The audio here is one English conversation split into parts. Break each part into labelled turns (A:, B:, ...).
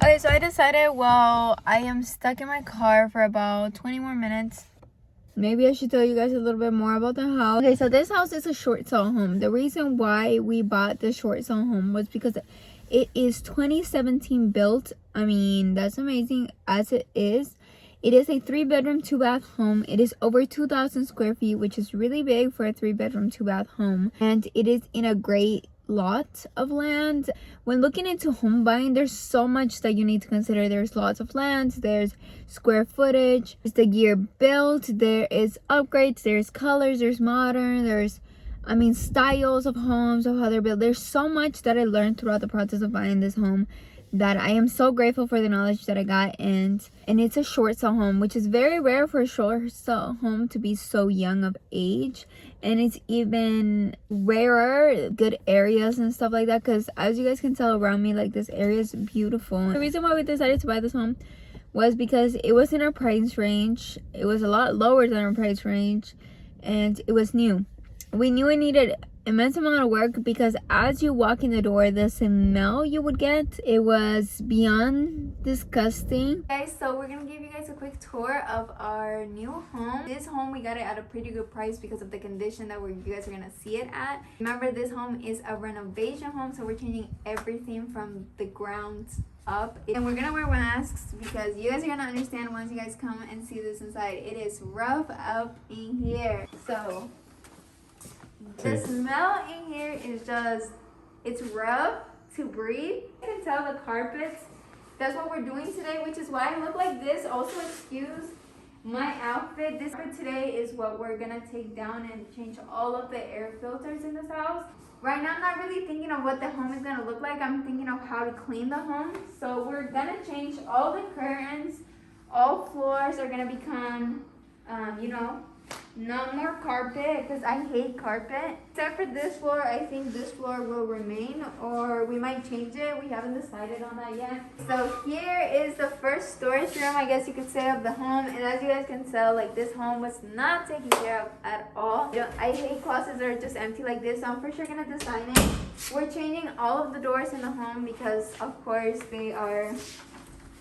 A: Okay, so I decided, well, I am stuck in my car for about 20 more minutes. Maybe I should tell you guys a little bit more about the house. Okay, so this house is a short sale home. The reason why we bought the short sale home was because it is 2017 built. I mean, that's amazing as it is. It is a 3-bedroom, 2-bath home. It is over 2,000 square feet, which is really big for a 3-bedroom, 2-bath home. And it is in a great lot of land. When looking into home buying, there's so much that you need to consider. There's lots of land, there's square footage, there's the year built, there is upgrades, there's colors, there's modern, there's styles of homes, of how they're built. There's so much that I learned throughout the process of buying this home that I am so grateful for the knowledge that I got. And it's a short sale home, which is very rare for a short sale home to be so young of age. And it's even rarer, good areas and stuff like that, because as you guys can tell around me, like, this area is beautiful. The reason why we decided to buy this home was because it was in our price range. It was a lot lower than our price range, and it was new. We knew it needed immense amount of work because as you walk in the door, the smell you would get, it was beyond disgusting. Guys, so we're gonna give you guys a quick tour of our new home. This home, we got it at a pretty good price because of the condition that you guys are gonna see it at. Remember, this home is a renovation home, so we're changing everything from the ground up. And we're gonna wear masks because you guys are gonna understand once you guys come and see this inside. It is rough up in here. So the smell in here is just, it's rough to breathe. You can tell the carpets, that's what we're doing today, which is why I look like this. Also, excuse my outfit. This for today is what we're gonna take down and change all of the air filters in this house. Right now, I'm not really thinking of what the home is gonna look like. I'm thinking of how to clean the home. So we're gonna change all the curtains. All floors are gonna become, no more carpet, because I hate carpet. Except for this floor, I think this floor will remain, or we might change it. We haven't decided on that yet. So here is the first storage room, I guess you could say, of the home. And as you guys can tell, like, this home was not taken care of at all. I hate closets that are just empty like this, so I'm for sure gonna design it. We're changing all of the doors in the home because, of course, they are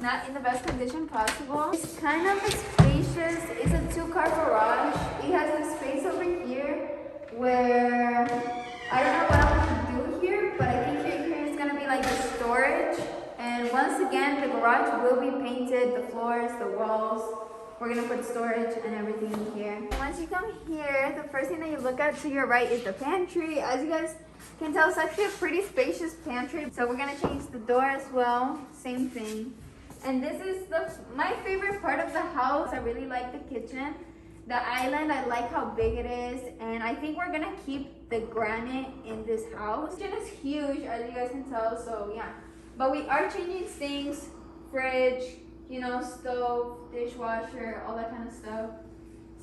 A: not in the best condition possible. It's kind of spacious. It's a 2-car garage. It has a space over here where I don't know what I'm gonna do here, but I think here is gonna be like the storage. And once again, the garage will be painted, the floors, the walls. We're gonna put storage and everything in here. Once you come here, the first thing that you look at to your right is the pantry. As you guys can tell, it's actually a pretty spacious pantry. So we're gonna change the door as well. Same thing. And this is my favorite part of the house. I really like the kitchen. The island, I like how big it is. And I think we're gonna keep the granite in this house. The kitchen is huge, as you guys can tell, so yeah. But we are changing things, fridge, stove, dishwasher, all that kind of stuff.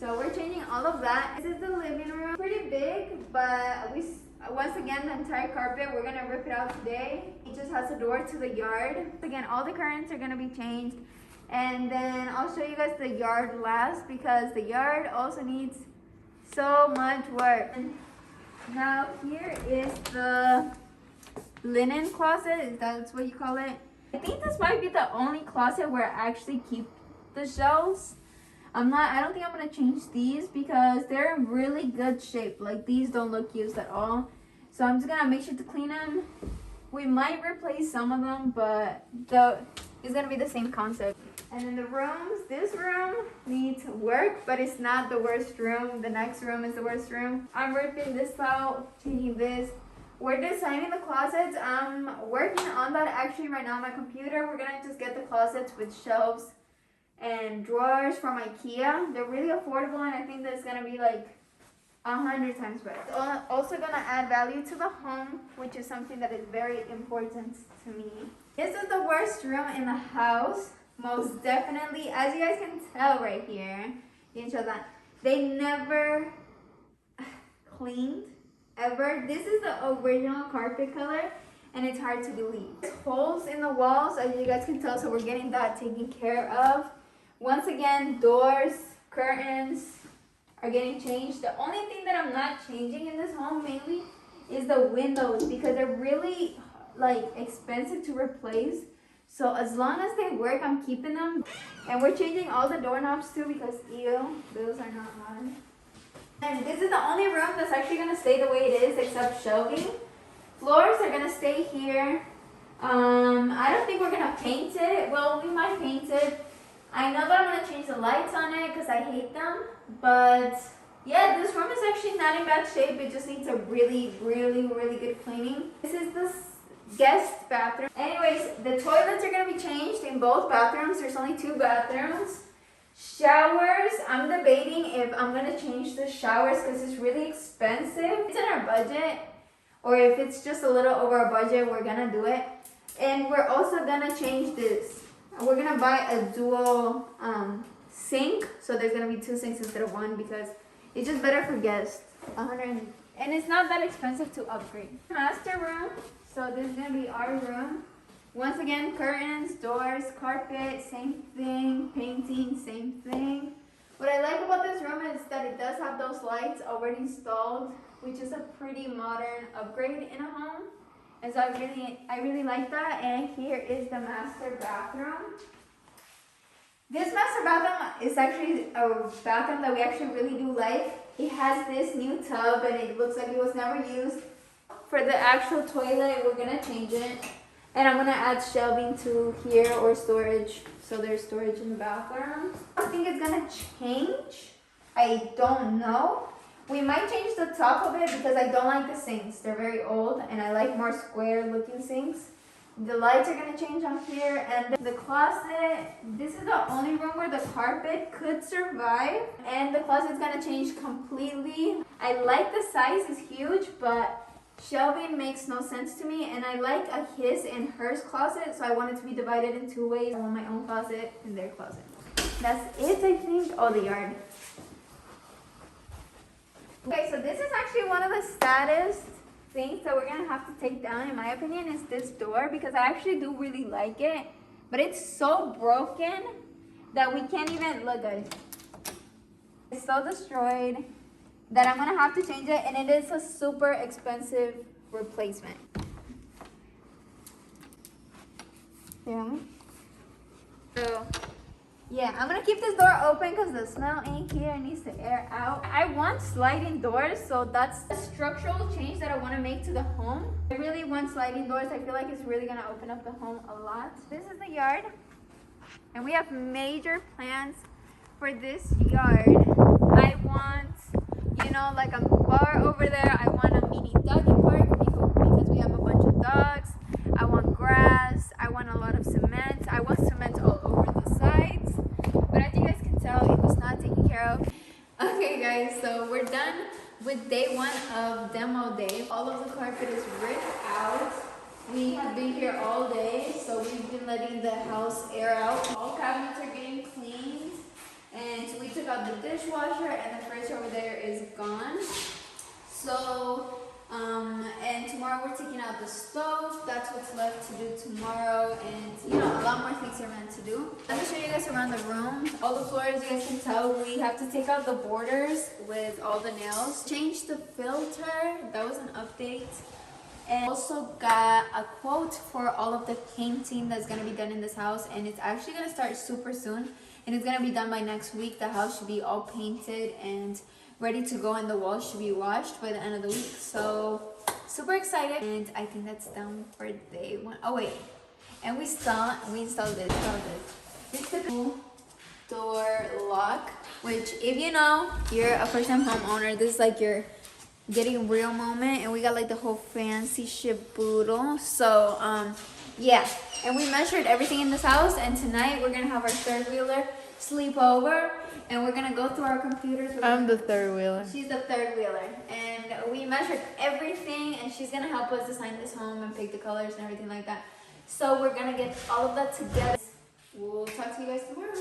A: So we're changing all of that. This is the living room. Pretty big, but once again, the entire carpet, we're gonna rip it out today. It just has a door to the yard. Again, all the curtains are gonna be changed. And then I'll show you guys the yard last because the yard also needs so much work. And now here is the linen closet, if that's what you call it. I think this might be the only closet where I actually keep the shelves. I don't think I'm gonna change these because they're in really good shape. Like, these don't look used at all. So I'm just gonna make sure to clean them. We might replace some of them, but it's gonna be the same concept. And then the rooms, this room needs work, but it's not the worst room. The next room is the worst room. I'm ripping this out, changing this. We're designing the closets. I'm working on that actually right now on my computer. We're gonna just get the closets with shelves and drawers from IKEA. They're really affordable, and I think that's gonna be like 100 times better. It's also gonna add value to the home, which is something that is very important to me. This is the worst room in the house, most definitely. As you guys can tell right here, you can show that they never cleaned ever. This is the original carpet color, and it's hard to believe. There's holes in the walls, as you guys can tell, so we're getting that taken care of. Once again, doors, curtains are getting changed. The only thing that I'm not changing in this home mainly is the windows because they're really expensive to replace. So as long as they work, I'm keeping them. And we're changing all the doorknobs too because ew, those are not on. And this is the only room that's actually gonna stay the way it is except shelving. Floors are gonna stay here. I don't think we're gonna paint it. Well, we might paint it. I know that I'm gonna change the lights on it because I hate them. But yeah, this room is actually not in bad shape. It just needs a really good cleaning. This is the guest bathroom. Anyways, the toilets are gonna be changed in both bathrooms. There's only 2 bathrooms. Showers, I'm debating if I'm gonna change the showers because it's really expensive. It's in our budget, or if it's just a little over our budget, we're gonna do it. And we're also gonna change this. We're gonna buy a dual sink, so there's gonna be 2 sinks instead of 1 because it's just better for guests. And it's not that expensive to upgrade. Master room. So this is gonna be our room. Once again, curtains, doors, carpet, same thing, painting, same thing. What I like about this room is that it does have those lights already installed, which is a pretty modern upgrade in a home. And so I really like that. And here is the master bathroom. This master bathroom is actually a bathroom that we actually really do like. It has this new tub and it looks like it was never used. For the actual toilet, we're gonna change it. And I'm gonna add shelving to here or storage. So there's storage in the bathroom. I think it's gonna change. I don't know. We might change the top of it because I don't like the sinks. They're very old and I like more square looking sinks. The lights are gonna change on here, and the closet, this is the only room where the carpet could survive. And the closet's gonna change completely. I like the size, it's huge, but shelving makes no sense to me, and I like a his and hers closet, so I want it to be divided in 2 ways. I want my own closet and their closet. That's it, I think. Oh, the yard. Okay, so this is actually one of the saddest things that we're gonna have to take down, in my opinion, is this door, because I actually do really like it, but it's so broken that we can't even, look guys, it's so destroyed that I'm gonna have to change it, and it is a super expensive replacement. Yeah. So yeah, I'm gonna keep this door open because the smell ain't here. It needs to air out. I want sliding doors, so that's a structural change that I want to make to the home. I really want sliding doors. I feel like it's really gonna open up the home a lot. This is the yard, and we have major plans for this yard. I want, you know, like a bar over there. I want a mini doggy park because we have a bunch of dogs. I want grass. I want a lot of cement. I want cement all over the sides. But as you guys can tell, it was not taken care of. Okay guys, so we're done with day 1 of demo day. All of the carpet is ripped out. We have been here all day, so we've been letting the house air out. All cabinets are getting cleaned. And so we took out the dishwasher, and the fridge over there is gone. So, and tomorrow we're taking out the stove. That's what's left to do tomorrow, and you know, a lot more things are meant to do. Let me show you guys around the room. All the floors, you guys can tell, we have to take out the borders with all the nails. Change the filter, that was an update. And also got a quote for all of the painting that's gonna be done in this house, and it's actually gonna start super soon. And it's gonna be done by next week. The house should be all painted and ready to go, and the walls should be washed by the end of the week. So super excited, and I think that's done for day 1. Oh wait, and we installed this. It's the door lock, which if you know you're a first-time homeowner, this is like your getting real moment, and we got like the whole fancy shaboodle. So yeah, and we measured everything in this house, and tonight we're gonna have our third wheeler sleep over, and we're gonna go through our computers.
B: I'm the third wheeler.
A: She's the third wheeler, and we measured everything, and she's gonna help us design this home and pick the colors and everything like that. So we're gonna get all of that together. We'll talk to you guys tomorrow.